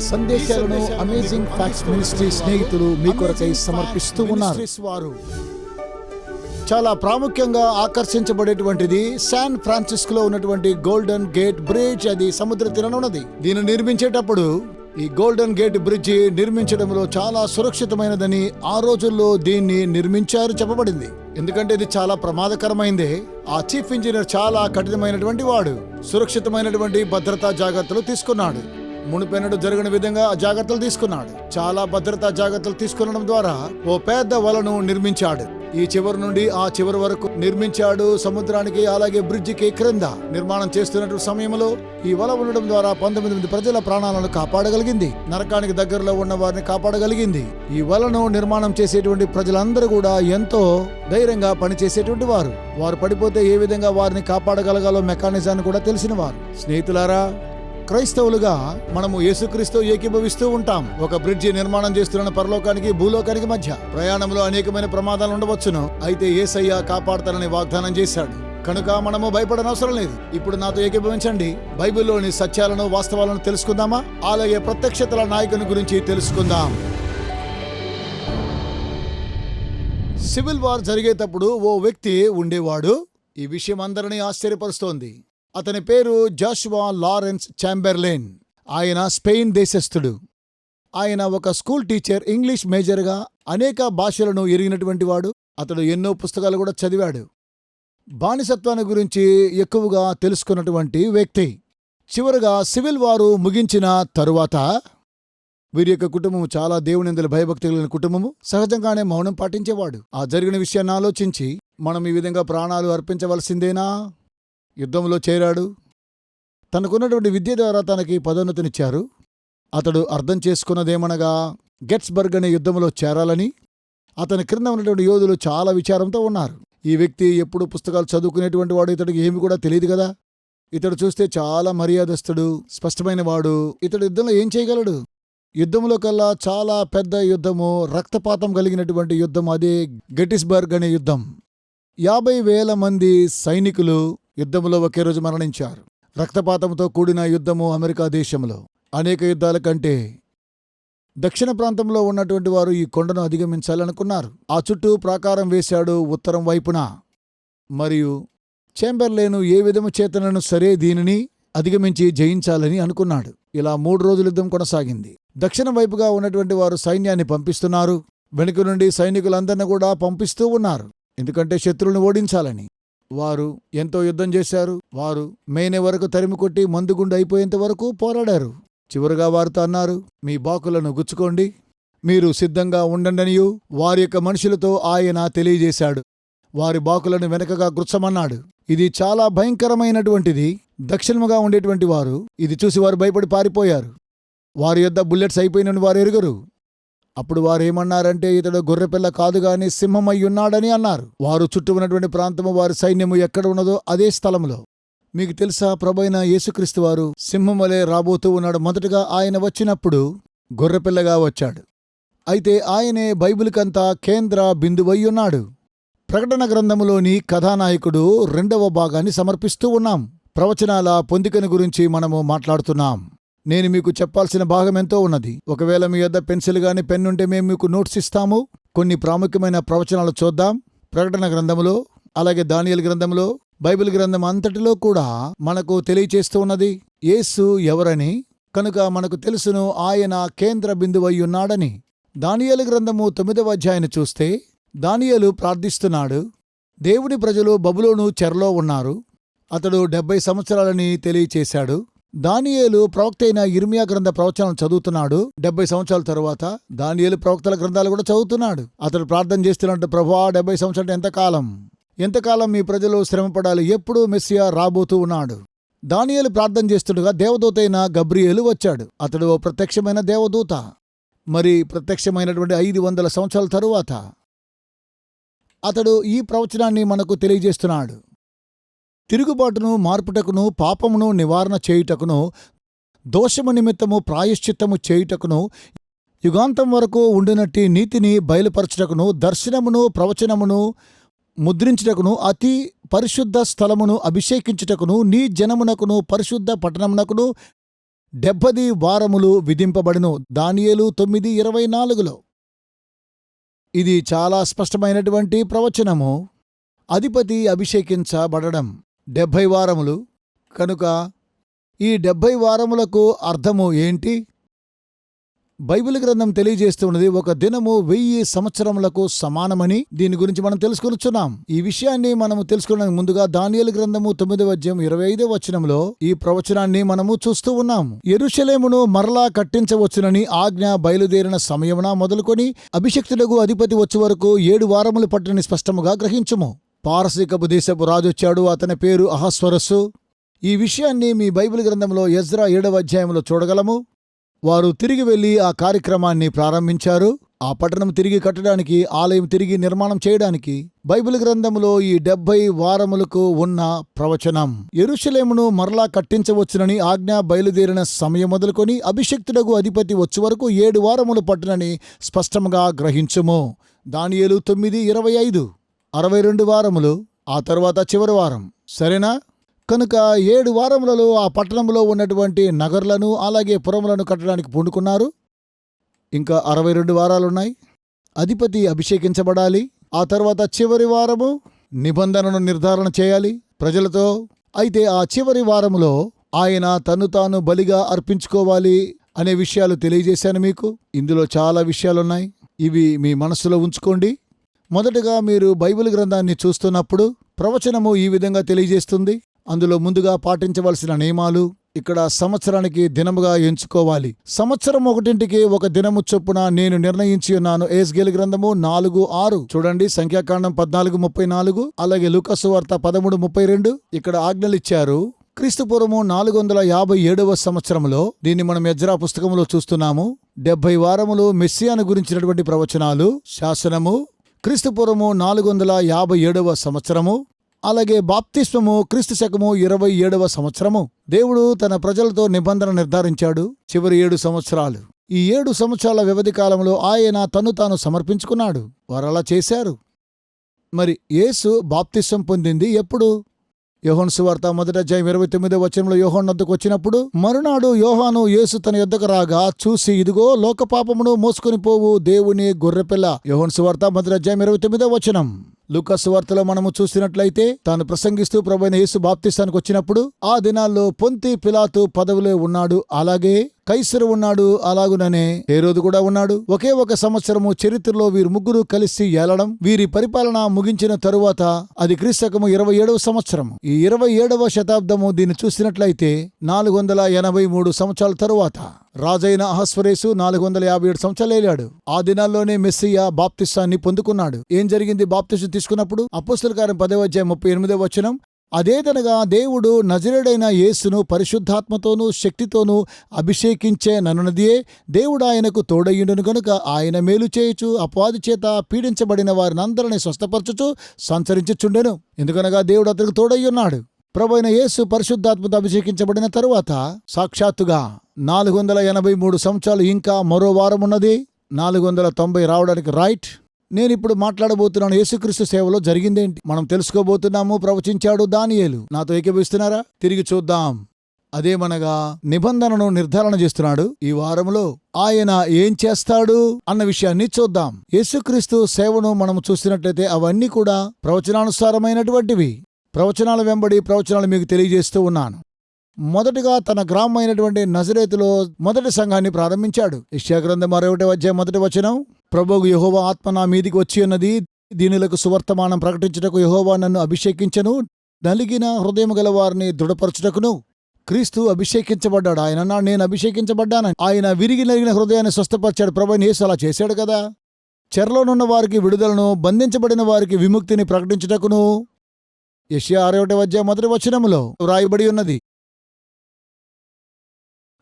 సందేశాలను amazing facts ministry స్నేహితులు మీ కొరకై సమర్పిస్తూ ఉన్నారు. వారు చాలా ప్రాముఖ్యంగా ఆకర్షించబడేటువంటిది శాన్ ఫ్రాన్సిస్కోలో ఉన్నటువంటి గోల్డెన్ గేట్ బ్రిడ్జ్. అది సముద్ర తీరాన ఉన్నది. దీన్ని నిర్మించేటప్పుడు ఈ గోల్డెన్ గేట్ బ్రిడ్జి నిర్మించడంలో చాలా సురక్షితమైనదని ఆ రోజుల్లో దీన్ని నిర్మించారు చెప్పబడింది. ఎందుకంటే ఇది చాలా ప్రమాదకరమైంది. ఆ చీఫ్ ఇంజనీర్ చాలా కఠినమైనటువంటి వాడు. సురక్షితమైనటువంటి భద్రతా జాగ్రత్తలు తీసుకున్నాడు. మునుపెన్నడూ జరగని విధంగా జాగ్రత్తలు తీసుకున్నాడు. చాలా భద్రతా జాగ్రత్తలు తీసుకునడం ద్వారా ఓ పెద్ద వలను నిర్మించాడు. ఈ చివరి నుండి ఆ చివరి వరకు నిర్మించాడు. సముద్రానికి అలాగే బ్రిడ్జికి క్రింద నిర్మాణం చేస్తున్న సమయంలో ఈ వల ఉండడం ద్వారా 19 మంది ప్రజల ప్రాణాలను కాపాడగలిగింది. నరకానికి దగ్గరలో ఉన్న వారిని కాపాడగలిగింది. ఈ వలను నిర్మాణం చేసేటువంటి ప్రజలందరూ కూడా ఎంతో ధైర్యంగా పనిచేసేటువంటి వారు. వారు పడిపోతే ఏ విధంగా వారిని కాపాడగలగాలో మెకానిజాన్ని కూడా తెలిసిన వారు. స్నేహితులారా, క్రైస్తవులుగా మనము యేసుక్రీస్తు ఏకీభవిస్తూ ఉంటాం. ఒక బ్రిడ్జి నిర్మాణం చేస్తున్న పరలోకానికి భూలోకానికి మధ్య ప్రయాణంలో అనేకమైన ప్రమాదాలు ఉండవచ్చును. అయితే యేసయ్య కాపాడతానని వాగ్దానం చేశాడు. కనుక మనము భయపడనవసరం లేదు. ఇప్పుడు నాతో ఏకీభవించండి. బైబిల్లోని సత్యాలను వాస్తవాలను తెలుసుకుందామా? అలాగే ప్రత్యక్షతల నాయకుని గురించి తెలుసుకుందాం. సివిల్ వార్ జరిగేటప్పుడు ఓ వ్యక్తి ఉండేవాడు. ఈ విషయం అందరినీ ఆశ్చర్యపరుస్తోంది. అతని పేరు జాషువా లారెన్స్ చాంబెర్లైన్. ఆయన స్పెయిన్ దేశస్థుడు. ఆయన ఒక స్కూల్ టీచర్, ఇంగ్లీష్ మేజర్గా అనేక భాషలను ఎరిగినటువంటి వాడు. అతడు ఎన్నో పుస్తకాలు కూడా చదివాడు. బానిసత్వాన్ని గురించి ఎక్కువగా తెలుసుకున్నటువంటి వ్యక్తి. చివరగా సివిల్ వారు ముగించిన తరువాత వీరి యొక్క కుటుంబం చాలా దేవునిందుల భయభక్తి కలిగిన కుటుంబము. సహజంగానే మౌనం పాటించేవాడు. ఆ జరిగిన విషయాన్ని ఆలోచించి మనం ఈ విధంగా ప్రాణాలు అర్పించవలసిందేనా? యుద్ధంలో చేరాడు. తనకున్నటువంటి విద్య ద్వారా తనకి పదోన్నతినిచ్చారు. అతడు అర్థం చేసుకున్నదేమనగా గెట్స్బర్గ్ అనే యుద్ధంలో చేరాలని. అతని క్రింద ఉన్నటువంటి యోధులు చాలా విచారంతో ఉన్నారు. ఈ వ్యక్తి ఎప్పుడు పుస్తకాలు చదువుకునేటువంటి వాడు. ఇతడికి ఏమి కూడా తెలియదు కదా. ఇతడు చూస్తే చాలా మర్యాదస్తుడు, స్పష్టమైన వాడు. ఇతడు యుద్ధంలో ఏం చేయగలడు? యుద్ధంలో కల్లా చాలా పెద్ద యుద్ధము, రక్తపాతం కలిగినటువంటి యుద్ధం, అదే గెటిస్బర్గ్ అనే యుద్ధం. 50,000 మంది సైనికులు యుద్ధంలో ఒకే రోజు మరణించారు. రక్తపాతంతో కూడిన యుద్ధము అమెరికా దేశంలో. అనేక యుద్ధాల కంటే దక్షిణ ప్రాంతంలో ఉన్నటువంటి వారు ఈ కొండను అధిగమించాలనుకున్నారు. ఆ చుట్టూ ప్రాకారం వేశాడు ఉత్తరం వైపున. మరియు చాంబెర్లైన్ ఏ విధము చేతనను సరే దీనిని అధిగమించి జయించాలని అనుకున్నాడు. ఇలా 3 రోజుల యుద్ధం కొనసాగింది. దక్షిణం వైపుగా ఉన్నటువంటి వారు సైన్యాన్ని పంపిస్తున్నారు. వెనుక నుండి సైనికులందరినీ కూడా పంపిస్తూ ఉన్నారు. ఎందుకంటే శత్రువులను ఓడించాలని. వారు ఎంతో యుద్ధం చేశారు. వారు మేనే వరకు తరిమికొట్టి మందుగుండు అయిపోయేంత వరకు పోరాడారు. చివరగా వారితో అన్నారు, మీ బాకులను గుచ్చుకోండి, మీరు సిద్ధంగా ఉండండనియు వారి యొక్క మనుషులతో ఆయన తెలియజేశాడు. వారి బాకులను వెనకగా గుచ్చమన్నాడు. ఇది చాలా భయంకరమైనటువంటిది. దక్షిణముగా ఉండేటువంటి వారు ఇది చూసి వారు భయపడి పారిపోయారు. వారి యొద్ద బుల్లెట్స్ అయిపోయినని వారు ఎరుగరు. అప్పుడు వారేమన్నారంటే, ఇతడు గొర్రెపిల్ల కాదు గాని సింహమయ్యున్నాడని అన్నారు. వారు చుట్టూ ఉన్నటువంటి ప్రాంతము, వారి సైన్యము ఎక్కడ ఉన్నదో అదే స్థలంలో. మీకు తెలుసా, ప్రభువైన యేసుక్రీస్తు వారు సింహం వలె రాబోతూ ఉన్నాడు. మొదటగా ఆయన వచ్చినప్పుడు గొర్రెపిల్లగా వచ్చాడు. అయితే ఆయనే బైబిల్కంతా కేంద్ర బిందువయ్యున్నాడు. ప్రకటన గ్రంథములోని కథానాయకుడు 2వ భాగాన్ని సమర్పిస్తూ ఉన్నాం. ప్రవచనాల పొందికను గురించి మనము మాట్లాడుతున్నాం. నేను మీకు చెప్పాల్సిన భాగం ఎంతో ఉన్నది. ఒకవేళ మీ యొద్ద పెన్సిల్ గాని పెన్నుంటే మేము మీకు నోట్స్ ఇస్తాము. కొన్ని ప్రాముఖ్యమైన ప్రవచనాలు చూద్దాం. ప్రకటన గ్రంథములో, అలాగే దానియేలు గ్రంథంలో, బైబిల్ గ్రంథం అంతటిలో కూడా మనకు తెలియచేస్తూ ఉన్నది యేసు ఎవరని. కనుక మనకు తెలుసును ఆయన కేంద్ర బిందువయ్యున్నాడని. దానియేలు గ్రంథము 9వ అధ్యాయాన్ని చూస్తే దానియేలు ప్రార్థిస్తున్నాడు. దేవుని ప్రజలు బబులోను చెరలో ఉన్నారు. అతడు 70 సంవత్సరాలని తెలియచేశాడు. దానియేలు ప్రవక్త అయిన ఇర్మియా గ్రంథ ప్రవచనం చదువుతున్నాడు. 70 సంవత్సరాల తరువాత దానియేలు ప్రవక్తల గ్రంథాలు కూడా చదువుతున్నాడు. అతడు ప్రార్థన చేస్తున్నట్టు, ప్రభువా 70 సంవత్సరాలు ఎంతకాలం మీ ప్రజలు శ్రమపడాలి? ఎప్పుడు మెస్సియా రాబోతూ ఉన్నాడు. దానియేలు ప్రార్థన చేస్తుండగా దేవదూత అయిన గబ్రియేలు వచ్చాడు. అతడు ఓ ప్రత్యక్షమైన దేవదూత. మరి ప్రత్యక్షమైనటువంటి 500 సంవత్సరాల తరువాత అతడు ఈ ప్రవచనాన్ని మనకు తెలియజేస్తున్నాడు. తిరుగుబాటును మార్పుటకును, పాపమును నివారణ చేయుటకును, దోషము నిమిత్తము ప్రాయశ్చిత్తము చేయుటకును, యుగాంతం వరకు ఉండినట్టి నీతిని బయలుపరచుటకును, దర్శనమును ప్రవచనమును ముద్రించుటకును, అతి పరిశుద్ధ స్థలమును అభిషేకించుటకును, నీ జనమునకును పరిశుద్ధ పట్టణమునకును 70 వారములు విధింపబడును. దానియేలు 9:24లో. ఇది చాలా స్పష్టమైనటువంటి ప్రవచనము. అధిపతి అభిషేకించబడడం 70 వారములు. కనుక ఈ 70 వారములకు అర్థము ఏంటి? బైబిల్ గ్రంథం తెలియజేస్తున్నది ఒక దినము 1000 సంవత్సరములకు సమానమని. దీని గురించి మనం తెలుసుకొనుచున్నాం. ఈ విషయాన్ని మనము తెలుసుకోవడానికి ముందుగా దానియేలు గ్రంథము 9వ అధ్యాయం 25వ వచనంలో ఈ ప్రవచనాన్ని మనము చూస్తూ ఉన్నాము. యెరూషలేమును మరలా కట్టించవచ్చునని ఆజ్ఞ బయలుదేరిన సమయమున మొదలుకొని అభిషిక్తులకు అధిపతి వచ్చే వరకు 7 వారములు పట్టునని స్పష్టముగా గ్రహించుము. పారసీకపు దేశపు రాజొచ్చాడు. అతని పేరు అహస్వరస్సు. ఈ విషయాన్ని మీ బైబిల్ గ్రంథంలో ఎజ్రా 7వ అధ్యాయంలో చూడగలము. వారు తిరిగి వెళ్లి ఆ కార్యక్రమాన్ని ప్రారంభించారు. ఆ పట్టణం తిరిగి కట్టడానికి, ఆలయం తిరిగి నిర్మాణం చేయడానికి బైబిల్ గ్రంథంలో ఈ 70 వారములకు ఉన్న ప్రవచనం. యెరూషలేమును మరలా కట్టించవచ్చునని ఆజ్ఞ బయలుదేరిన సమయం మొదలుకొని అభిషిక్తుడగు అధిపతి వచ్చే వరకు 7 వారములు పట్టునని స్పష్టంగా గ్రహించుము. దానియేలు 9:25. 62 వారములు, ఆ తరువాత చివరి వారం. సరేనా? కనుక 7 వారములలో ఆ పట్టణంలో ఉన్నటువంటి నగర్లను అలాగే పురములను కట్టడానికి పూనుకున్నారు. ఇంకా 62 వారాలున్నాయి. అధిపతి అభిషేకించబడాలి. ఆ తర్వాత చివరి వారము నిబంధనను నిర్ధారణ చేయాలి ప్రజలతో. అయితే ఆ చివరి వారములో ఆయన తన్ను తాను బలిగా అర్పించుకోవాలి అనే విషయాలు తెలియజేశాను మీకు. ఇందులో చాలా విషయాలున్నాయి. ఇవి మీ మనస్సులో ఉంచుకోండి. మొదటగా మీరు బైబిల్ గ్రంథాన్ని చూస్తున్నప్పుడు ప్రవచనము ఈ విధంగా తెలియజేస్తుంది. అందులో ముందుగా పాటించవలసిన నియమాలు. ఇక్కడ సంవత్సరానికి దినముగా ఎంచుకోవాలి. సంవత్సరం ఒకటింటికి ఒక దినము చొప్పున నేను నిర్ణయించి ఉన్నాను. ఎహెజ్కేలు గ్రంథము 4:6 చూడండి. సంఖ్యాకాండం 14:34, అలాగే లూకా సువార్త 13:32 ఇక్కడ ఆజ్ఞలిచ్చారు. క్రీస్తుపూర్వము 457వ సంవత్సరంలో దీన్ని మనం ఎజ్రా పుస్తకంలో చూస్తున్నాము. 70 వారములు మెస్సియాను గురించినటువంటి ప్రవచనాలు, శాసనము. క్రీస్తుపూర్వము 457వ సంవత్సరము. అలాగే బాప్తిస్మము క్రీస్తు శకము 27వ సంవత్సరము. దేవుడు తన ప్రజలతో నిబంధన నిర్ధారించాడు. చివరి 7 సంవత్సరాలు. ఈ 7 సంవత్సరాల వ్యవధి కాలంలో ఆయన తన్ను తాను సమర్పించుకున్నాడు. వారలా చేశారు. మరి యేసు బాప్తిస్మం పొందింది ఎప్పుడు? యోహాను సువార్త 1వ అధ్యాయం 29వ వచనంలో యోహాను వద్దకు వచ్చినప్పుడు, మరునాడు యోహాను యేసు తన యొద్దకు రాగా చూసి, ఇదిగో లోకపాపమును మోసుకొని పోవు దేవుని గొర్రెపిల్ల. యోహాను సువార్త 1వ అధ్యాయం 29వ వచనం. లూకా సువార్తలో మనము చూసినట్లయితే తాను ప్రసంగిస్తూ ప్రభువైన యేసు బాప్తిస్తానికి వచ్చినప్పుడు ఆ దినాల్లో పొంతి పిలాతు పదవిలో ఉన్నాడు. అలాగే కైసరు ఉన్నాడు. అలాగుననే హేరోదు కూడా ఉన్నాడు. ఒకే ఒక సంవత్సరము చరిత్రలో వీరు ముగ్గురు కలిసి ఏలడం. వీరి పరిపాలన ముగించిన తరువాత అది క్రీస్తకము 27వ సంవత్సరము. ఈ 27వ శతాబ్దము దీన్ని చూసినట్లయితే 483 సంవత్సరాల తరువాత రాజైన అహస్వరేసు 457 సంవత్సరాలు ఏలాడు. ఆ దినాల్లోనే మెస్సియా బాప్తిస్తాన్ని పొందుకున్నాడు. ఏం జరిగింది బాప్తిస్తం తీసుకున్నప్పుడు? అపోస్తలుల కార్యం 10వ అధ్యాయం 38వ వచనం. అదేదనగా దేవుడు నజరేయుడైన యేసును పరిశుద్ధాత్మతోనూ శక్తితోనూ అభిషేకించెననున్నదియే. దేవుడు ఆయనకు తోడయ్యుండును గనుక ఆయన మేలు చేయుచు అపవాది చేత పీడించబడిన వారినందరినీ స్వస్థపరచుచు సంచరించుచుండెను. ఎందుకనగా దేవుడు అతనికి తోడయ్యున్నాడు. ప్రభువైన యేసు పరిశుద్ధాత్మతో అభిషేకించబడిన తరువాత సాక్షాత్తుగా 483 సంవత్సరాలు ఇంకా మరో వారం ఉన్నది. 490 రావడానికి రైట్. నేనిప్పుడు మాట్లాడబోతున్నాను యేసుక్రీస్తు సేవలో జరిగిందేంటి మనం తెలుసుకోబోతున్నాము. ప్రవచించాడు దానియేలు. నాతో ఏకీభవిస్తున్నారా? తిరిగి చూద్దాం. అదేమనగా నిబంధనను నిర్ధారణ చేస్తున్నాడు. ఈ వారంలో ఆయన ఏం చేస్తాడు అన్న విషయాన్ని చూద్దాం. యేసుక్రీస్తు సేవను మనం చూసినట్లయితే అవన్నీ కూడా ప్రవచనానుసారమైనటువంటివి. ప్రవచనాల వెంబడి ప్రవచనాలు మీకు తెలియజేస్తూ ఉన్నాను. మొదటగా తన గ్రామమైనటువంటి నజరేతులో మొదటి సంఘాన్ని ప్రారంభించాడు. యెషయా గ్రంథం 61వ అధ్యాయం 1వ వచనం. ప్రభువు యెహోవా ఆత్మ నా మీదికి వచ్చి ఉన్నది, దీనులకు సువర్తమానం ప్రకటించుటకు యెహోవా నన్ను అభిషేకించెను, నలిగిన హృదయం గల వారిని దృఢపరచుటకును. క్రీస్తు అభిషేకించబడ్డాడు. ఆయన అన్నాడు, నేను అభిషేకించబడ్డాను. ఆయన విరిగి నలిగిన హృదయాన్ని స్వస్థపరిచాడు. ప్రభువైన యేసు అలా చేశాడు కదా. చెరలోనున్న వారికి విడుదలను, బంధించబడిన వారికి విముక్తిని ప్రకటించుటకును యెషయా 61వ అధ్యాయం 1వ వచనములో వ్రాయబడి ఉన్నది.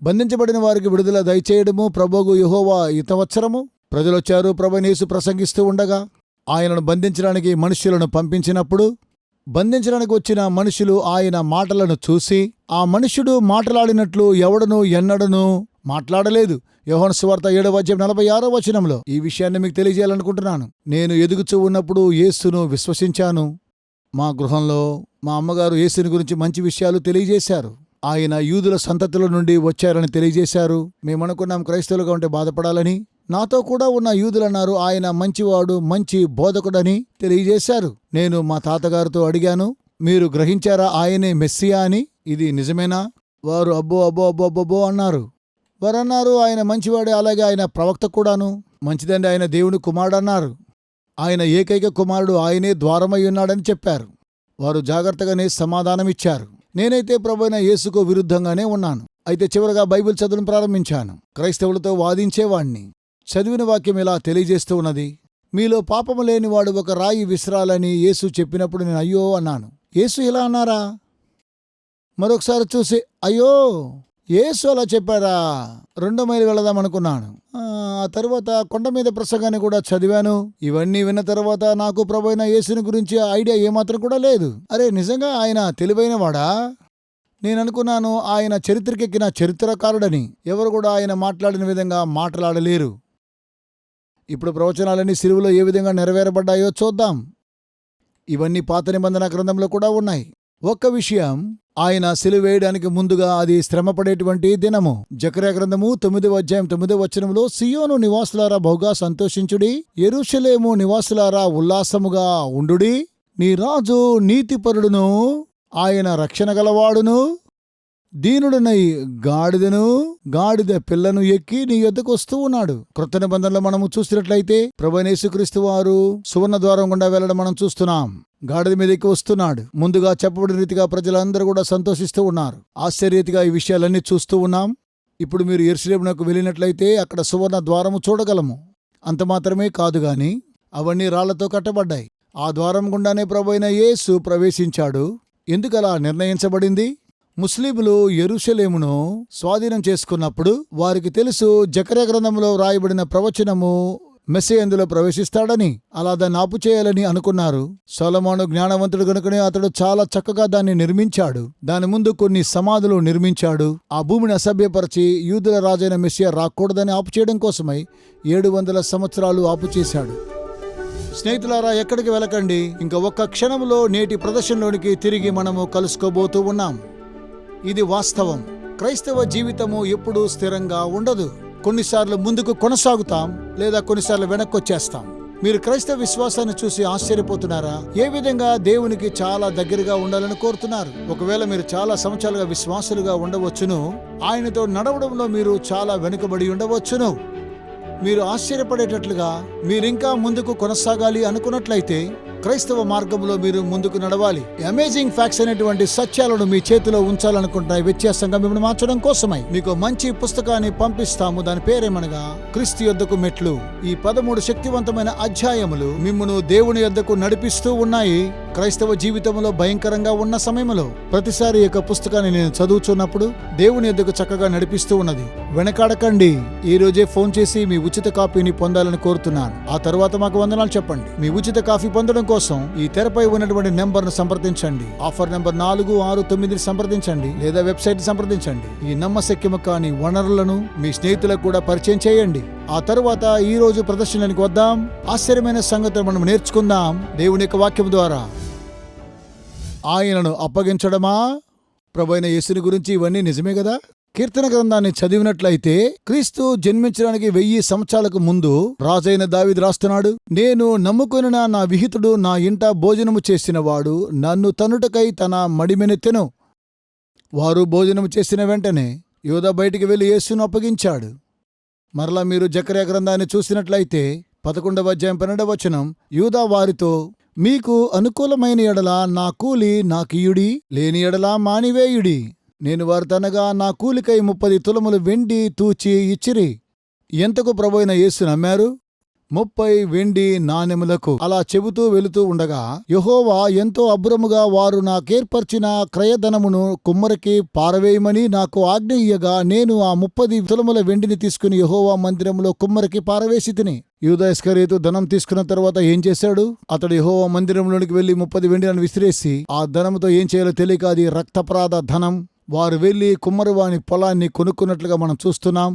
బంధించబడిన వారికి విడుదల దయచేయడము ప్రభువు యెహోవా హితవత్సరము. ప్రజలొచ్చారు. ప్రభువైన యేసు ప్రసంగిస్తూ ఉండగా ఆయనను బంధించడానికి మనుష్యులను పంపించినప్పుడు బంధించడానికి వచ్చిన మనుషులు ఆయన మాటలను చూసి ఆ మనుష్యుడు మాట్లాడినట్లు ఎవడనూ ఎన్నడనూ మాట్లాడలేదు. యోహాను సువార్త 7వ అధ్యాయం 46వ వచనంలో ఈ విషయాన్ని మీకు తెలియజేయాలనుకుంటున్నాను. నేను ఎదుగుచూ ఉన్నప్పుడు యేసును విశ్వసించాను. మా గృహంలో మా అమ్మగారు యేసుని గురించి మంచి విషయాలు తెలియజేశారు. ఆయన యూదుల సంతతిలో నుండి వచ్చారని తెలియజేశారు. మేమనుకున్నాం క్రైస్తవులుగా ఉంటే బాధపడాలని. నాతో కూడా ఉన్న యూదులన్నారు ఆయన మంచివాడు, మంచి బోధకుడని తెలియజేశారు. నేను మా తాతగారితో అడిగాను, మీరు గ్రహించారా ఆయనే మెస్సియా అని? ఇది నిజమేనా? వారు అబ్బో అబ్బో అబ్బో అబ్బో అన్నారు. వారన్నారు ఆయన మంచివాడే, అలాగే ఆయన ప్రవక్త కూడాను. మంచిదండి, ఆయన దేవుని కుమారుడన్నారు. ఆయన ఏకైక కుమారుడు, ఆయనే ద్వారమై ఉన్నాడని చెప్పారు. వారు జాగ్రత్తగానే సమాధానమిచ్చారు. నేనైతే ప్రభువైన యేసుకు విరుద్ధంగానే ఉన్నాను. అయితే చివరగా బైబిల్ చదవడం ప్రారంభించాను. క్రైస్తవులతో వాదించేవాణ్ణి. చదివిన వాక్యం ఇలా తెలియజేస్తూ ఉన్నది, మీలో పాపము లేనివాడు ఒక రాయి విసిరాలని యేసు చెప్పినప్పుడు నేను అయ్యో అన్నాను. యేసు ఇలా అన్నారా? మరొకసారి చూసి అయ్యో యేసు అలా చెప్పారా? 2 మైలు వెళదామనుకున్నాను. ఆ తర్వాత కొండ మీద ప్రసంగాన్ని కూడా చదివాను. ఇవన్నీ విన్న తర్వాత నాకు ప్రభువైన యేసుని గురించి ఐడియా ఏమాత్రం కూడా లేదు. అరే, నిజంగా ఆయన తెలివైనవాడా? నేననుకున్నాను ఆయన చరిత్రకెక్కిన చరిత్రకారుడని. ఎవరు కూడా ఆయన మాట్లాడిన విధంగా మాట్లాడలేరు. ఇప్పుడు ప్రవచనాలన్నీ సిలువలో ఏ విధంగా నెరవేరబడ్డాయో చూద్దాం. ఇవన్నీ పాత నిబంధన గ్రంథంలో కూడా ఉన్నాయి. ఒక్క విషయం, ఆయన సిలువ వేయడానికి ముందుగా అది శ్రమపడేటువంటి దినము. జకర్యా గ్రంథము 9వ అధ్యాయం 9వ వచనంలో, సియోను నివాసులారా బహుగా సంతోషించుడి, యెరూషలేము నివాసులారా ఉల్లాసముగా ఉండుడి. నీ రాజు నీతిపరుడును, ఆయన రక్షణ గలవాడును, దీనుడునై గాడిద పిల్లను ఎక్కి నీ యొద్దకు వస్తూ ఉన్నాడు. క్రొత్త నిబంధనలో మనము చూసినట్లయితే ప్రభువైన యేసుక్రీస్తు వారు సువర్ణ ద్వారం గుండా వెళ్లడం మనం చూస్తున్నాం. గాడిద మీద ఎక్కి వస్తున్నాడు. ముందుగా చెప్పబడిన రీతిగా ప్రజలందరూ కూడా సంతోషిస్తూ ఉన్నారు. ఆశ్చర్యరీతిగా ఈ విషయాలన్నీ చూస్తూ ఉన్నాం. ఇప్పుడు మీరు యెరూషలేమునకు వెళ్ళినట్లయితే అక్కడ సువర్ణ ద్వారము చూడగలము. అంత మాత్రమే కాదు గాని అవన్నీ రాళ్లతో కట్టబడ్డాయి. ఆ ద్వారం గుండానే ప్రభువైన యేసు ప్రవేశించాడు. ఎందుకలా నిర్ణయించబడింది? ముస్లింలు యెరూషలేమును స్వాధీనం చేసుకున్నప్పుడు వారికి తెలుసు జకర్యా గ్రంథంలో రాయబడిన ప్రవచనము మెస్సీయ అందులో ప్రవేశిస్తాడని. అలా దాన్ని ఆపు చేయాలని అనుకున్నారు. సొలొమోను జ్ఞానవంతుడు గనుకనే అతడు చాలా చక్కగా దాన్ని నిర్మించాడు. దాని ముందు కొన్ని సమాధులు నిర్మించాడు. ఆ భూమిని అసభ్యపరిచి యూదుల రాజైన మెస్సియా రాకూడదని ఆపు చేయడం కోసమై 700 సంవత్సరాలు ఆపు చేశాడు. స్నేహితులారా, ఎక్కడికి వెళ్ళకండి. ఇంకా ఒక్క క్షణంలో నేటి ప్రదర్శనలోనికి తిరిగి మనము కలుసుకోబోతూ ఉన్నాం. ఇది వాస్తవం. క్రైస్తవ జీవితము ఎప్పుడూ స్థిరంగా ఉండదు. కొన్నిసార్లు ముందుకు కొనసాగుతాం, లేదా కొన్నిసార్లు వెనక్కొచ్చేస్తాం. మీరు క్రైస్తవ విశ్వాసాన్ని చూసి ఆశ్చర్యపోతున్నారా? ఏ విధంగా దేవునికి చాలా దగ్గరగా ఉండాలని కోరుతున్నారు? ఒకవేళ మీరు చాలా సంవత్సరాలుగా విశ్వాసులుగా ఉండవచ్చును. ఆయనతో నడవడంలో మీరు చాలా వెనుకబడి ఉండవచ్చును. మీరు ఆశ్చర్యపడేటట్లుగా మీరింకా ముందుకు కొనసాగాలి అనుకున్నట్లయితే క్రైస్తవ మార్గంలో మీరు ముందుకు నడవాలి. అమేజింగ్ ఫ్యాక్ట్స్ అనేటువంటి సత్యాలను మీ చేతిలో ఉంచాలనుకుంటున్న వ్యత్యాసంగా మిమ్మల్ని మార్చడం కోసమై మీకు మంచి పుస్తకాన్ని పంపిస్తాము. దాని పేరేమనగా క్రీస్తు యొద్దకు మెట్లు. ఈ 13 శక్తివంతమైన అధ్యాయములు మిమ్మును దేవుని యొద్దకు నడిపిస్తూ ఉన్నాయి. క్రైస్తవ జీవితంలో భయంకరంగా ఉన్న సమయంలో ప్రతిసారి ఈ పుస్తకాన్ని నేను చదువుతున్నప్పుడు దేవుని యొద్దకు చక్కగా నడిపిస్తూ ఉన్నది. వెనకాడకండి. ఈ రోజే ఫోన్ చేసి మీ ఉచిత కాపీని పొందాలని కోరుతున్నాను. ఆ తర్వాత మాకు వందనాలు చెప్పండి. మీ ఉచిత కాపీ పొందడం కోసం ఈ తెరపై ఉన్నటువంటి నెంబర్ను సంప్రదించండి. ఆఫర్ నెంబర్ 469 సంప్రదించండి, లేదా వెబ్సైట్ సంప్రదించండి. ఈ నమ్మశక్యము కాని వనరులను మీ స్నేహితులకు కూడా పరిచయం చేయండి. ఆ తరువాత ఈ రోజు ప్రదర్శనకి వద్దాం. ఆశ్చర్యమైన సంగతులు మనం నేర్చుకుందాం దేవుని యొక్క వాక్యం ద్వారా. ఆయనను అప్పగించడమా? ప్రభువైన యేసుని గురించి ఇవన్నీ నిజమే కదా? కీర్తన గ్రంథాన్ని చదివినట్లయితే క్రీస్తు జన్మించడానికి 1000 సంవత్సరాలకు ముందు రాజైన దావీదు రాస్తున్నాడు, నేను నమ్ముకొనిన నా విహితుడు నా ఇంట భోజనము చేసినవాడు నన్ను తనుటకై తన మడిమెనెత్తెను. వారు భోజనము చేసిన వెంటనే యూదా బయటికి వెళ్లి యేసును అప్పగించాడు. మరలా మీరు జకర్యా గ్రంథాన్ని చూసినట్లయితే 11వ అధ్యాయం 12వ వచనం, యూదా వారితో, మీకు అనుకూలమైన ఎడల నా కూలి నాకియుడి, లేని ఎడల మానివేయుడి. నేను వారితనగా నా కూలికై 30 తులములు వెండి తూచి ఇచ్చిరి. ఎంతకు ప్రభువైన యేసు నమ్మారు? 30 వెండి నాణెములకు. అలా చెబుతూ వెళుతూ ఉండగా యెహోవా ఎంతో అబ్బురముగా వారు నాకేర్పర్చిన క్రయధనమును కుమ్మరికి పారవేయమని నాకు ఆజ్ఞ ఇయ్యగా నేను ఆ 30 తులముల వెండిని తీసుకుని యెహోవా మందిరంలో కుమ్మరికి పారవేసి తిని. యూదా ఇస్కరియోతు ధనం తీసుకున్న తర్వాత ఏం చేశాడు? అతడు యెహోవా మందిరంలోనికి వెళ్లి 30 వెండిని విసిరేసి ఆ ధనంతో ఏం చేయాలో తెలియక అది రక్తప్రాద ధనం. వారు వెళ్లి కుమ్మరివాని పొలాన్ని కొనుక్కున్నట్లుగా మనం చూస్తున్నాం.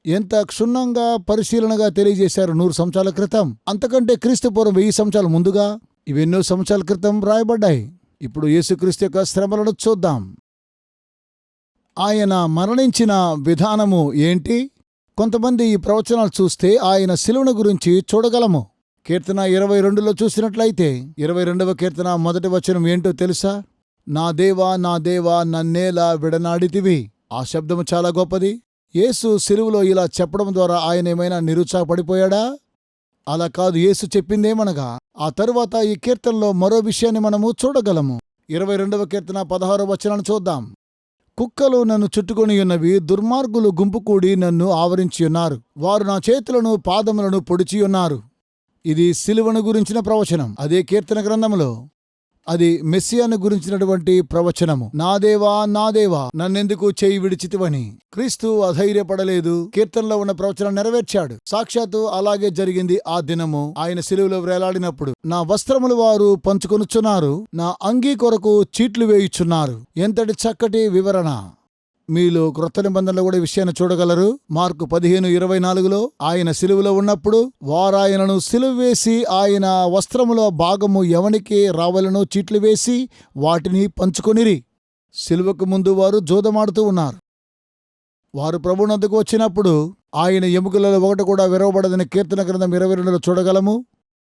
ఎంత క్షుణ్ణంగా పరిశీలనగా తెలియజేశారు 100 సంవత్సరాల క్రితం. అంతకంటే క్రీస్తుపూర్వం 1000 సంవత్సరాల ముందుగా ఇవెన్నో సంవత్సరాల క్రితం రాయబడ్డాయి. ఇప్పుడు యేసుక్రీస్తు యొక్క శ్రమలను చూద్దాం. ఆయన మరణించిన విధానము ఏంటి? కొంతమంది ఈ ప్రవచనాలు చూస్తే ఆయన శిలువను గురించి చూడగలము. కీర్తన 22లో చూసినట్లయితే 22వ కీర్తన మొదటి వచనం ఏంటో తెలుసా? నా దేవా నా దేవా నన్నేలా విడనాడితివి. ఆ శబ్దము చాలా గొప్పది. యేసు శిలువలో ఇలా చెప్పడం ద్వారా ఆయన ఏమైనా నిరుత్సాహపడిపోయాడా? అలా కాదు. యేసు చెప్పిందేమనగా ఆ తరువాత ఈ కీర్తనలో మరో విషయాన్ని మనము చూడగలము. 22వ కీర్తన 16వ వచనాన్ని చూద్దాం. కుక్కలు నన్ను చుట్టుకొనియున్నవి, దుర్మార్గులు గుంపు కూడి నన్ను ఆవరించియున్నారు. వారు నా చేతులను పాదములను పొడిచియున్నారు. ఇది సిలువను గురించిన ప్రవచనం. అదే కీర్తన గ్రంథంలో అది మెస్సియాను గురించినటువంటి ప్రవచనము. నా దేవా నా దేవా నన్నెందుకు చేయి విడిచితివని. క్రీస్తు అధైర్యపడలేదు. కీర్తనలో ఉన్న ప్రవచనం నెరవేర్చాడు. సాక్షాత్తు అలాగే జరిగింది. ఆ దినము ఆయన సిలువలో వేలాడినప్పుడు నా వస్త్రములు వారు పంచుకొనుచున్నారు, నా అంగీ కొరకు చీట్లు వేయుచున్నారు. ఎంతటి చక్కటి వివరణ! మీలో క్రొత్త నిబంధనలో కూడా ఈ విషయాన్ని చూడగలరు. మార్కు 15:24లో ఆయన సిలువలో ఉన్నప్పుడు వారాయనను సిలువ వేసి ఆయన వస్త్రములో భాగము ఎవనికి రావలనో చీట్లు వేసి వాటిని పంచుకొనిరి. సిలువకు ముందు వారు జోదమాడుతూ ఉన్నారు. వారు ప్రభువునొద్దకు వచ్చినప్పుడు ఆయన ఎముకలలో ఒకటి కూడా విరవబడదని కీర్తన గ్రంథం 22లో చూడగలము.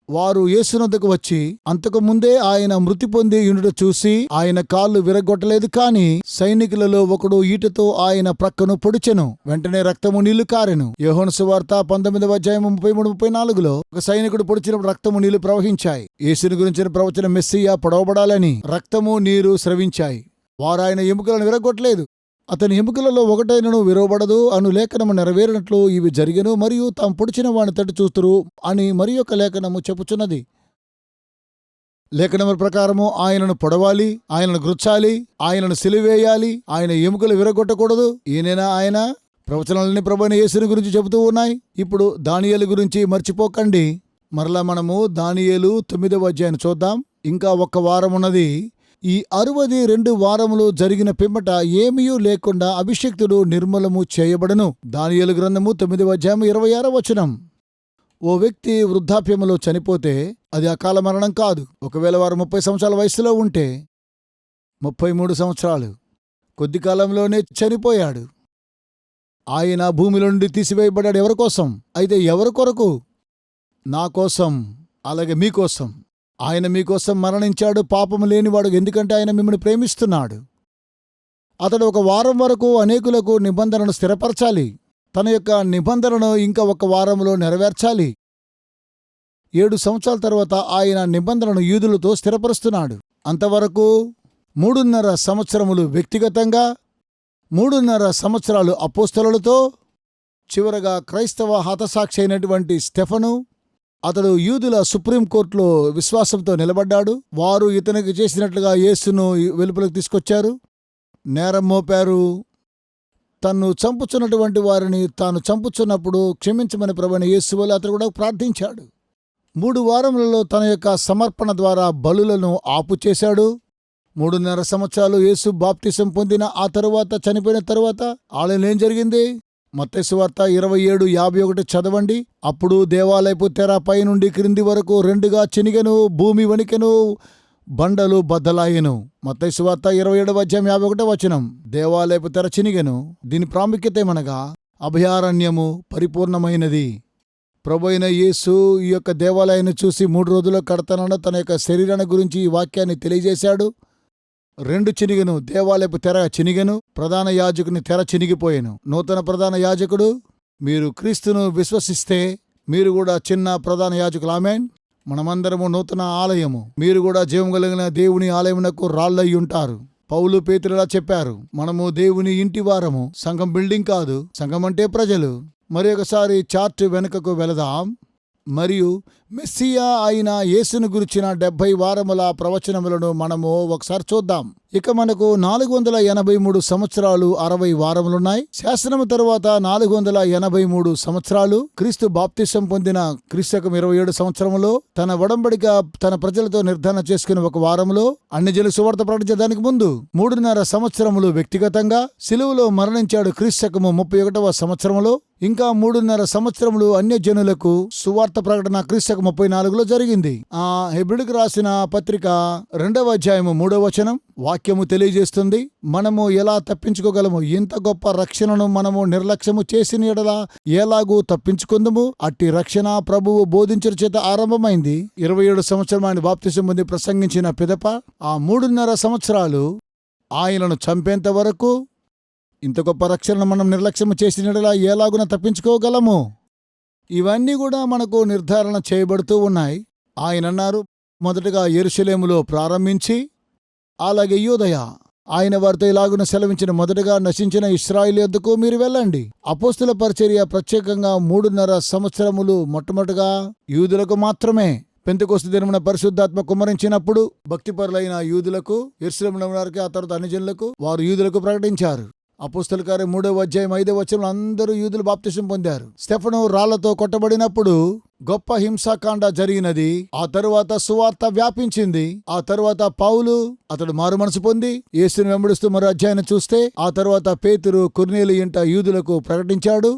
వారు యేసునొద్దకు వచ్చి అంతకు ముందే ఆయన మృతి పొంది యుండుట చూసి ఆయన కాళ్ళు విరగొట్టలేదు. కాని సైనికులలో ఒకడు ఈటతో ఆయన ప్రక్కను పొడిచెను. వెంటనే రక్తము నీళ్లు కారెను. యోహాను సువార్త 19:33-34లో ఒక సైనికుడు పొడిచినప్పుడు రక్తము నీళ్లు ప్రవహించాయి. యేసుని గురించిన ప్రవచనం మెస్సియా పొడవబడాలని రక్తము నీరు స్రవించాయి. వారాయన ఎముకలను విరగొట్టలేదు. అతని ఎముకలలో ఒకటైనను విరవబడదు అను లేఖనము నెరవేరినట్లు ఇవి జరిగెను, మరియు తాము పొడిచిన వాని తట్టు చూస్తురు అని మరి ఒక లేఖనము చెప్పుచున్నది. లేఖనముల ప్రకారము ఆయనను పొడవాలి, ఆయనను గుర్చాలి, ఆయనను సిలువేయాలి, ఆయన ఎముకలు విరగొట్టకూడదు. ఈయనేనా ఆయన? ప్రవచనాలన్నీ ప్రభువైన యేసుని గురించి చెబుతూ ఉన్నాయి. ఇప్పుడు దానియేలు గురించి మర్చిపోకండి. మరలా మనము దానియేలు 9వ అధ్యాయం చూద్దాం. ఇంకా ఒక్క వారం ఉన్నది. ఈ 62 వారములు జరిగిన పిమ్మట ఏమీయూ లేకుండా అభిషిక్తుడు నిర్మూలము చేయబడను. దానియేలు గ్రంథము 9వ అధ్యాయం 26వ వచనం. ఓ వ్యక్తి వృద్ధాప్యములో చనిపోతే అది అకాల మరణం కాదు. ఒకవేళ వారు 30 సంవత్సరాల వయసులో ఉంటే 33 సంవత్సరాలు కొద్ది కాలంలోనే చనిపోయాడు. ఆయన భూమిలో నుండి తీసివేయబడ్డాడు. ఎవరి కోసం? అయితే ఎవరి కొరకు? నా కోసం, అలాగే మీకోసం. ఆయన మీకోసం మరణించాడు, పాపము లేనివాడు. ఎందుకంటే ఆయన మిమ్మల్ని ప్రేమిస్తున్నాడు. అతడు ఒక వారం వరకు అనేకులకు నిబంధనను స్థిరపరచాలి. తన యొక్క నిబంధనను ఇంకా ఒక వారంలో నెరవేర్చాలి. 7 సంవత్సరాల తర్వాత ఆయన నిబంధనను యూదులతో స్థిరపరుస్తున్నాడు. అంతవరకు 3.5 సంవత్సరములు వ్యక్తిగతంగా, 3.5 సంవత్సరాలు అపోస్తలులతో, చివరగా క్రైస్తవ హతసాక్షి అయినటువంటి స్టెఫను. అతడు యూదుల సుప్రీంకోర్టులో విశ్వాసంతో నిలబడ్డాడు. వారు ఇతనికి చేసినట్లుగా యేసును వెలుపలకు తీసుకొచ్చారు, నేరం మోపారు. తన్ను చంపుచున్నటువంటి వారిని తాను చంపుచున్నప్పుడు క్షమించమని ప్రభువైన యేసు వలె అతడు కూడా ప్రార్థించాడు. 3 వారములలో తన యొక్క సమర్పణ ద్వారా బలులను ఆపుచేశాడు. 3.5 సంవత్సరాలు యేసు బాప్తిసం పొందిన ఆ తరువాత, చనిపోయిన తరువాత ఆలయంలో ఏం జరిగింది? మత్తయి సువార్త 27:51 చదవండి. అప్పుడు దేవాలయపు తెర పై నుండి క్రింది వరకు 2గా చినిగెను, భూమి వణికెను, బండలు బద్దలాయెను. మత్తయి సువార్త 27వ అధ్యాయం 51వ వచనం. దేవాలయపు తెర చినిగెను. దీని ప్రాముఖ్యత ఏమనగా అభయారణ్యము పరిపూర్ణమైనది. ప్రభువైన యేసు ఈ యొక్క దేవాలయాన్ని చూసి 3 రోజుల్లో కడతానన్న తన యొక్క శరీరాన్ని గురించి ఈ వాక్యాన్ని తెలియజేశాడు. 2 చినిగెను. దేవాలయపు తెర చినిగెను, ప్రధాన యాజకుని తెర చినిగిపోయెను. నూతన ప్రధాన యాజకుడు. మీరు క్రీస్తును విశ్వసిస్తే మీరు కూడా చిన్న ప్రధాన యాజకులు. ఆమేన్. మనమందరము నూతన ఆలయము. మీరు కూడా జీవం కలిగిన దేవుని ఆలయమునకు రాళ్ళయి ఉంటారు. పౌలు పేతురులా చెప్పారు, మనము దేవుని ఇంటి వారము. సంఘం బిల్డింగ్ కాదు. సంఘం అంటే ప్రజలు. మరి ఒకసారి చార్ట్ వెనుకకు వెళదాం. మరియు మెస్సియా అయిన యేసును గురించిన 70 వారముల ప్రవచనములను మనము ఒకసారి చూద్దాం. ఇక మనకు 483 సంవత్సరాలు 60 వారములున్నాయి. శాసనము తరువాత 483 సంవత్సరాలు. క్రీస్తు బాప్తిసం పొందిన క్రీస్తుకం 27 సంవత్సరములో తన ఒడంబడిక తన ప్రజలతో నిర్ధారణ చేసుకుని ఒక వారములో అన్ని జనులకు సువార్త ప్రకటించడానికి ముందు 3.5 సంవత్సరములు వ్యక్తిగతంగా, సిలువలో మరణించాడు క్రీస్తుకము 31వ సంవత్సరములో. ఇంకా 3.5 సంవత్సరములు అన్యజనులకు సువార్త ప్రకటన క్రీస్తుకం 34లో జరిగింది. హెబ్రీయులకు రాసిన పత్రిక 2వ అధ్యాయము 3వ వచనం వాక్యము తెలియజేస్తుంది, మనము ఎలా తప్పించుకోగలము, ఇంత గొప్ప రక్షణను మనము నిర్లక్ష్యము చేసిన ఎడల ఎలాగూ తప్పించుకుందుము. అట్టి రక్షణ ప్రభువు బోధించుట చేత ఆరంభమైంది. 27 సంవత్సరం ఆయన బాప్తిసం పొంది ప్రసంగించిన పిదప ఆ 3.5 సంవత్సరాలు ఆయనను చంపేంత వరకు ఇంత గొప్ప రక్షణను మనం నిర్లక్ష్యము చేసిన ఎడల ఎలాగున తప్పించుకోగలము. ఇవన్నీ కూడా మనకు నిర్ధారణ చేయబడుతూ ఉన్నాయి. ఆయన అన్నారు, మొదటగా యెరూషలేములో ప్రారంభించి అలాగే యూదయ, ఆయన వారితో ఇలాగున సెలవించిన, మొదటగా నశించిన ఇశ్రాయేలు యొద్దకు మీరు వెళ్ళండి. అపోస్తుల పరిచర్య ప్రత్యేకంగా 3.5 సంవత్సరములు మొట్టమొదటగా యూదులకు మాత్రమే. పెంతెకొస్తు దినమున పరిశుద్ధాత్మ కుమ్మరించినప్పుడు భక్తిపరులైన యూదులకు, యెరూషలేములో ఉన్నవారికి, ఆ తర్వాత అన్ని జనులకు, వారు యూదులకు ప్రకటించారు. అపోస్తల కార్యం 3వ అధ్యాయం 5వ వచనంలో అందరూ యూదులు బాప్తిసం పొందారు. స్టెఫను రాళ్లతో కొట్టబడినప్పుడు గొప్ప హింసాకాండ జరిగినది. ఆ తరువాత సువార్త వ్యాపించింది. ఆ తరువాత పౌలు అతడు మారు మనసు పొంది యేసుని వెంబడిస్తూ మరో అధ్యాయం చూస్తే, ఆ తరువాత పేతురు కొర్నేలి ఇంట యూదులకు ప్రకటించాడు.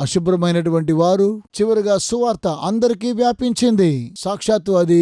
అశుభ్రమైనటువంటి వారు చివరిగా సువార్త అందరికీ వ్యాపించింది. సాక్షాత్తు అది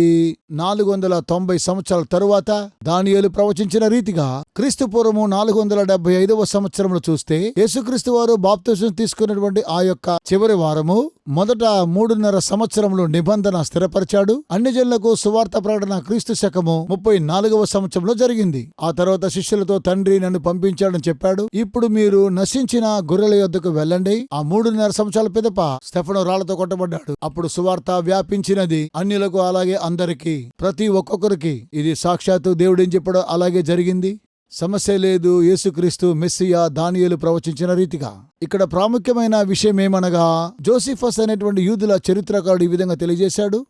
490 సంవత్సరాల తరువాత దానియేలు ప్రవచించిన రీతిగా క్రీస్తు పూర్వము 475వ సంవత్సరంలో చూస్తే యేసుక్రీస్తు వారు బాప్తిసం తీసుకున్నటువంటి ఆ యొక్క చివరి వారము మొదట 3.5 సంవత్సరంలో నిబంధన స్థిరపరిచాడు. అన్ని జనులకు సువార్త ప్రకటన క్రీస్తు శకము 34వ సంవత్సరంలో జరిగింది. ఆ తర్వాత శిష్యులతో, తండ్రి నన్ను పంపించాడని చెప్పాడు. ఇప్పుడు మీరు నశించిన గొర్రెల యొద్దకు వెళ్ళండి. ఆ 3.5 సంవత్సరాల పిదప స్టెఫను రాళ్లతో కొట్టబడ్డాడు. అప్పుడు సువార్త వ్యాపించినది అన్యులకు, అలాగే అందరికీ, ప్రతి ఒక్కొక్కరికి. ఇది సాక్షాత్తు దేవుడేం చెప్పాడో అలాగే జరిగింది. సమస్య లేదు. యేసుక్రీస్తు మెస్సియా దానియేలు ప్రవచించిన రీతిగా. ఇక్కడ ప్రాముఖ్యమైన విషయం ఏమనగా, జోసిఫస్ అనేటువంటి యూదుల చరిత్రకారుడు ఈ విధంగా తెలియజేశాడు.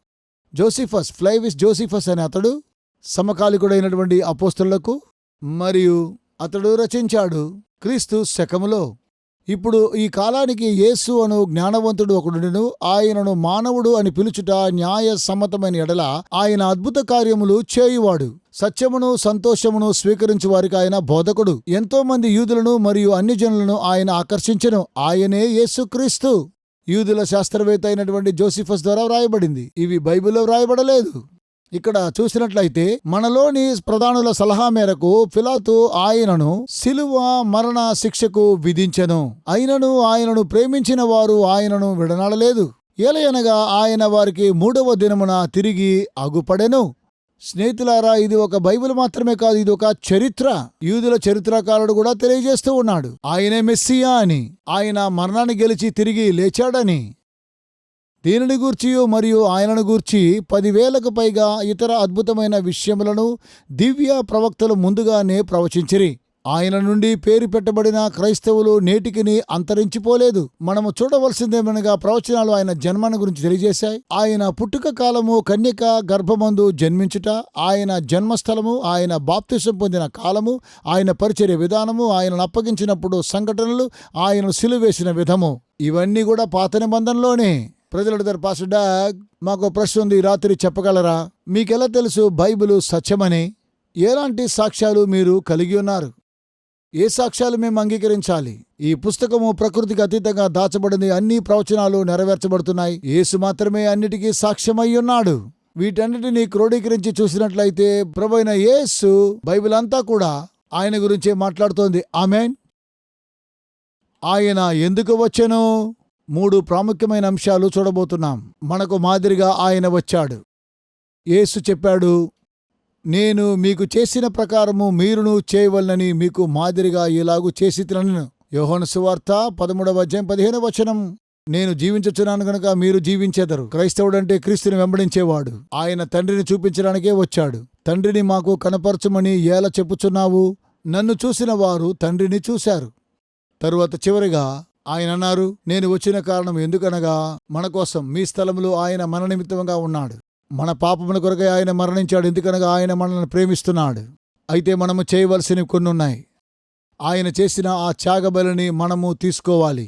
జోసిఫస్, ఫ్లైవిస్ జోసిఫస్ అనే అతడు సమకాలికుడైనటువంటి అపోస్తలులకు మరియు అతడు రచించాడు క్రీస్తు శకములో. ఇప్పుడు ఈ కాలానికి యేసు అను జ్ఞానవంతుడు ఒకడును, ఆయనను మానవుడు అని పిలుచుట న్యాయ సమ్మతమైన ఎడల ఆయన అద్భుత కార్యములు చేయువాడు. సత్యమును సంతోషమును స్వీకరించు వారికి ఆయన బోధకుడు. ఎంతో మంది యూదులను మరియు అన్ని జనులను ఆయన ఆకర్షించెను. ఆయనే యేసుక్రీస్తు. యూదుల శాస్త్రవేత్త అయినటువంటి జోసిఫస్ ద్వారా వ్రాయబడింది. ఇవి బైబిల్లో వ్రాయబడలేదు. ఇక్కడ చూసినట్లయితే మనలోని ప్రధానుల సలహా మేరకు పిలాతు ఆయనను సిలువ మరణ శిక్షకు విధించెను. అయినను ఆయనను ప్రేమించిన వారు ఆయనను విడనాడలేదు. ఏలయనగా ఆయన వారికి 3వ దినమున తిరిగి అగుపడెను. స్నేహితులారా, ఇది ఒక బైబిల్ మాత్రమే కాదు, ఇది ఒక చరిత్ర. యూదుల చరిత్రకారుడు కూడా తెలియజేస్తూ ఉన్నాడు ఆయనే మెస్సియా అని, ఆయన మరణాన్ని గెలిచి తిరిగి లేచాడని. దీనిని గూర్చి మరియు ఆయనను గూర్చి 10,000కు పైగా ఇతర అద్భుతమైన విషయములను దివ్య ప్రవక్తలు ముందుగానే ప్రవచించిరి. ఆయన నుండి పేరు పెట్టబడిన క్రైస్తవులు నేటికిని అంతరించిపోలేదు. మనము చూడవలసిందేమనగా, ప్రవచనాలు ఆయన జన్మను గురించి తెలియజేశాయి. ఆయన పుట్టుక కాలము, కన్యక గర్భమందు జన్మించుట, ఆయన జన్మస్థలము, ఆయన బాప్తిసం పొందిన కాలము, ఆయన పరిచర్య విధానము, ఆయనను అప్పగించినప్పుడు సంఘటనలు, ఆయనను సిలువేసిన విధము, ఇవన్నీ కూడా పాత నిబంధనలోనే. ప్రజలు, పాస్టర్ డాగ్, మాకు ప్రశ్న ఉంది, రాత్రి చెప్పగలరా? మీకెలా తెలుసు బైబిలు సత్యమని? ఎలాంటి సాక్ష్యాలు మీరు కలిగి ఉన్నారు? ఏ సాక్ష్యాలు మేము అంగీకరించాలి? ఈ పుస్తకము ప్రకృతికి అతీతంగా దాచబడింది. అన్ని ప్రవచనాలు నెరవేర్చబడుతున్నాయి. యేసు మాత్రమే అన్నిటికీ సాక్ష్యమై ఉన్నాడు. వీటన్నిటినీ క్రోడీకరించి చూసినట్లయితే ప్రభువైన యేసు బైబిల్ అంతా కూడా ఆయన గురించే మాట్లాడుతోంది. ఆమేన్. ఆయన ఎందుకు వచ్చెను? 3 ప్రాముఖ్యమైన అంశాలు చూడబోతున్నాం. మనకు మాదిరిగా ఆయన వచ్చాడు. యేసు చెప్పాడు, నేను మీకు చేసిన ప్రకారము మీరును చేయవలనని మీకు మాదిరిగా ఇలాగు చేసి తినను. యోహాను సువార్త 13వ అధ్యాయం 15వ వచనం. నేను జీవించుచున్నాను గనుక మీరు జీవించెదరు. క్రైస్తవుడంటే క్రీస్తుని వెంబడించేవాడు. ఆయన తండ్రిని చూపించడానికే వచ్చాడు. తండ్రిని మాకు కనపరచుమని ఎలా చెప్పుచున్నావు? నన్ను చూసిన వారు తండ్రిని చూశారు. తరువాత చివరిగా ఆయన అన్నారు, నేను వచ్చిన కారణం ఎందుకనగా మన కోసం, మీ స్థలములో ఆయన మన నిమిత్తముగా ఉన్నాడు. మన పాపముల కొరకై ఆయన మరణించాడు. ఎందుకనగా ఆయన మనల్ని ప్రేమిస్తున్నాడు. అయితే మనము చేయవలసినవి కొన్ని ఉన్నాయి. ఆయన చేసిన ఆ త్యాగబలిని మనము తీసుకోవాలి.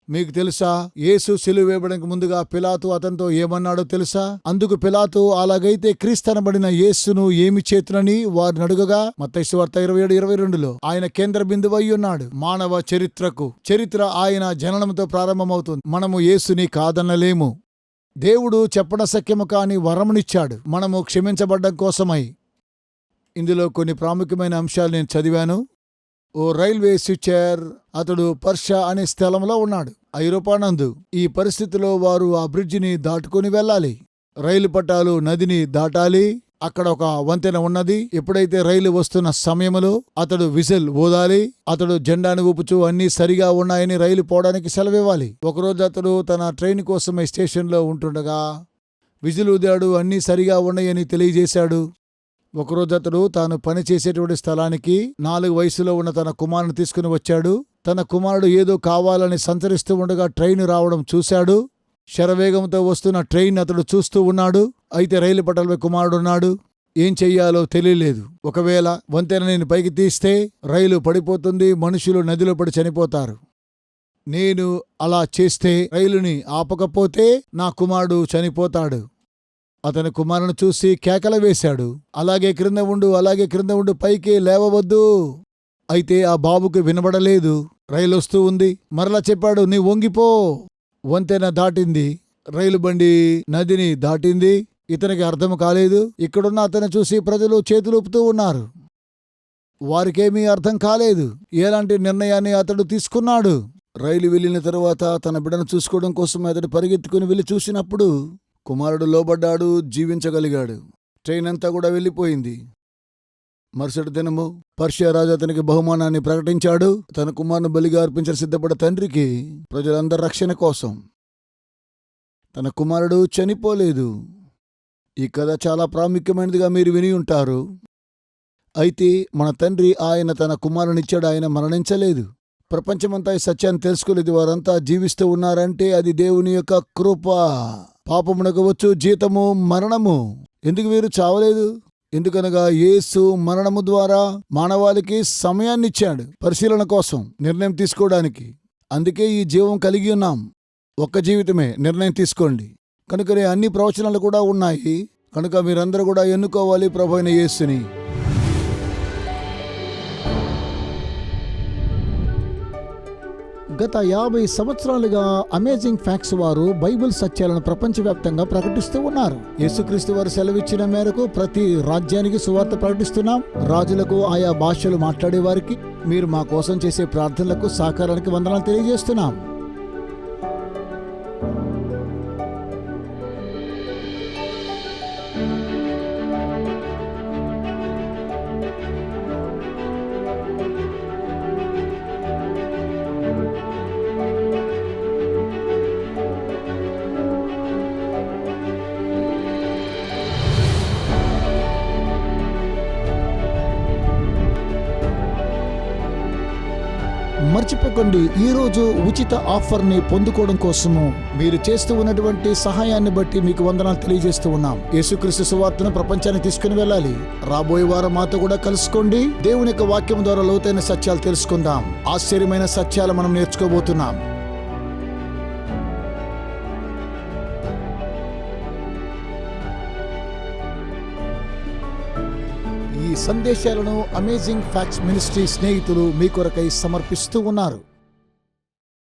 మీకు తెలుసా, యేసు సిలువ వేయబడడానికి ముందుగా పిలాతు అతనితో ఏమన్నాడో తెలుసా? అందుకు పిలాతు, అలాగైతే క్రీస్తనబడిన యేసును ఏమి చేతునని వారిని అడుగగా, మత్తయి సువార్త 27:22లో ఆయన కేంద్ర బిందువు అయి ఉన్నాడు. మానవ చరిత్ర ఆయన జననంతో ప్రారంభమవుతుంది. మనము యేసుని కాదనలేము. దేవుడు చెప్పనశక్యము కాని వరమునిచ్చాడు మనము క్షమించబడ్డం కోసమై. ఇందులో కొన్ని ప్రాముఖ్యమైన అంశాలు నేను చదివాను. ఓ రైల్వే స్విచర్ అతడు పర్షియా అనే స్థలంలో ఉన్నాడు, ఐరోపా నందు. ఈ పరిస్థితిలో వారు ఆ బ్రిడ్జిని దాటుకుని వెళ్ళాలి. రైలు పట్టాలు నదిని దాటాలి. అక్కడ ఒక వంతెన ఉన్నది. ఎప్పుడైతే రైలు వస్తున్న సమయంలో అతడు విజిల్ ఊదాలి. అతడు జెండాను ఊపుచూ అన్నీ సరిగా ఉన్నాయని రైలు పోవడానికి సెలవివ్వాలి. ఒకరోజు అతడు తన ట్రైన్ కోసమై స్టేషన్లో ఉంటుండగా విజిల్ ఊదాడు, అన్నీ సరిగా ఉన్నాయని తెలియజేశాడు. ఒకరోజు అతడు తాను పనిచేసేటువంటి స్థలానికి 4 వయసులో ఉన్న తన కుమారుని తీసుకుని వచ్చాడు. తన కుమారుడు ఏదో కావాలని సంచరిస్తూ ఉండగా ట్రైన్ రావడం చూశాడు. శరవేగంతో వస్తున్న ట్రైన్ అతడు చూస్తూ ఉన్నాడు. అయితే రైలు పట్టాలపై కుమారుడున్నాడు. ఏం చెయ్యాలో తెలియలేదు. ఒకవేళ వంతెన నేను పైకి తీస్తే రైలు పడిపోతుంది, మనుషులు నదిలో పడి చనిపోతారు. నేను అలా చేస్తే రైలుని ఆపకపోతే నా కుమారుడు చనిపోతాడు. అతని కుమారుని చూసి కేకలు వేశాడు, అలాగే క్రింద ఉండు, అలాగే క్రింద ఉండు, పైకి లేవవద్దు. అయితే ఆ బాబుకి వినబడలేదు. రైలు వస్తూ ఉంది. మరలా చెప్పాడు, నీ వంగిపో. వంతెన దాటింది, రైలు బండి నదిని దాటింది. ఇతనికి అర్థం కాలేదు. ఇక్కడున్న అతను చూసి ప్రజలు చేతులూపుతూ ఉన్నారు. వారికేమీ అర్థం కాలేదు. ఎలాంటి నిర్ణయాన్ని అతడు తీసుకున్నాడు. రైలు వెళ్ళిన తరువాత తన బిడ్డను చూసుకోవడం కోసం అతడు పరిగెత్తుకుని వెళ్ళి చూసినప్పుడు కుమారుడు లోబడ్డాడు, జీవించగలిగాడు. ట్రైన్ అంతా కూడా వెళ్ళిపోయింది. మరుసటి దినము పర్షియా రాజు అతనికి బహుమానాన్ని ప్రకటించాడు. తన కుమారుని బలిగా అర్పించిన సిద్ధపడ్డ తండ్రికి ప్రజలందరి రక్షణ కోసం. తన కుమారుడు చనిపోలేదు. ఈ కథ చాలా ప్రాముఖ్యమైనదిగా మీరు విని ఉంటారు. అయితే మన తండ్రి ఆయన తన కుమారునిచ్చాడు, ఆయన మరణించలేదు. ప్రపంచమంతా ఈ సత్యాన్ని తెలుసుకోలేదు. వారంతా జీవిస్తూ ఉన్నారంటే అది దేవుని యొక్క కృప. పాపమునకు వచ్చు జీతము మరణము. ఎందుకు వీరు చావలేదు? ఎందుకనగా యేసు మరణము ద్వారా మానవాళికి సమయాన్నిచ్చాడు, పరిశీలన కోసం, నిర్ణయం తీసుకోవడానికి. అందుకే ఈ జీవం కలిగి ఉన్నాం. ఒక్క జీవితమే, నిర్ణయం తీసుకోండి. కనుకనే అన్ని ప్రవచనాలు కూడా ఉన్నాయి. కనుక మీరందరూ కూడా ఎన్నుకోవాలి ప్రభు అయిన యేసుని. గత 50 సంవత్సరాలుగా అమేజింగ్ ఫ్యాక్ట్స్ వారు బైబిల్ సత్యాలను ప్రపంచవ్యాప్తంగా ప్రకటిస్తూ ఉన్నారు. యేసుక్రీస్తు వారు సెలవిచ్చిన మేరకు ప్రతి రాజ్యానికి సువార్త ప్రకటిస్తున్నాం. రాజులకు, ఆయా భాషలు మాట్లాడే వారికి, మీరు మా కోసం చేసే ప్రార్థనలకు, సహకారానికి వందనాలు తెలియజేస్తున్నాం. మర్చిపోకండి, ఈరోజు ఉచిత ఆఫర్ని పొందుకోవడం కోసము మీరు చేస్తూ ఉన్నటువంటి సహాయాన్ని బట్టి మీకు వందనాలు తెలియజేస్తూ ఉన్నాం. యేసుక్రీస్తు సువార్తను ప్రపంచానికి తీసుకుని వెళ్ళాలి. రాబోయే వారం మాతో కూడా కలుసుకోండి. దేవుని యొక్క వాక్యం ద్వారా లోతైన సత్యాలు తెలుసుకుందాం. ఆశ్చర్యమైన సత్యాలు మనం నేర్చుకోబోతున్నాం. ఈ సందేశాలను అమేజింగ్ ఫ్యాక్ట్స్ మినిస్ట్రీ స్నేహితులు మీ కొరకై సమర్పిస్తూ ఉన్నారు.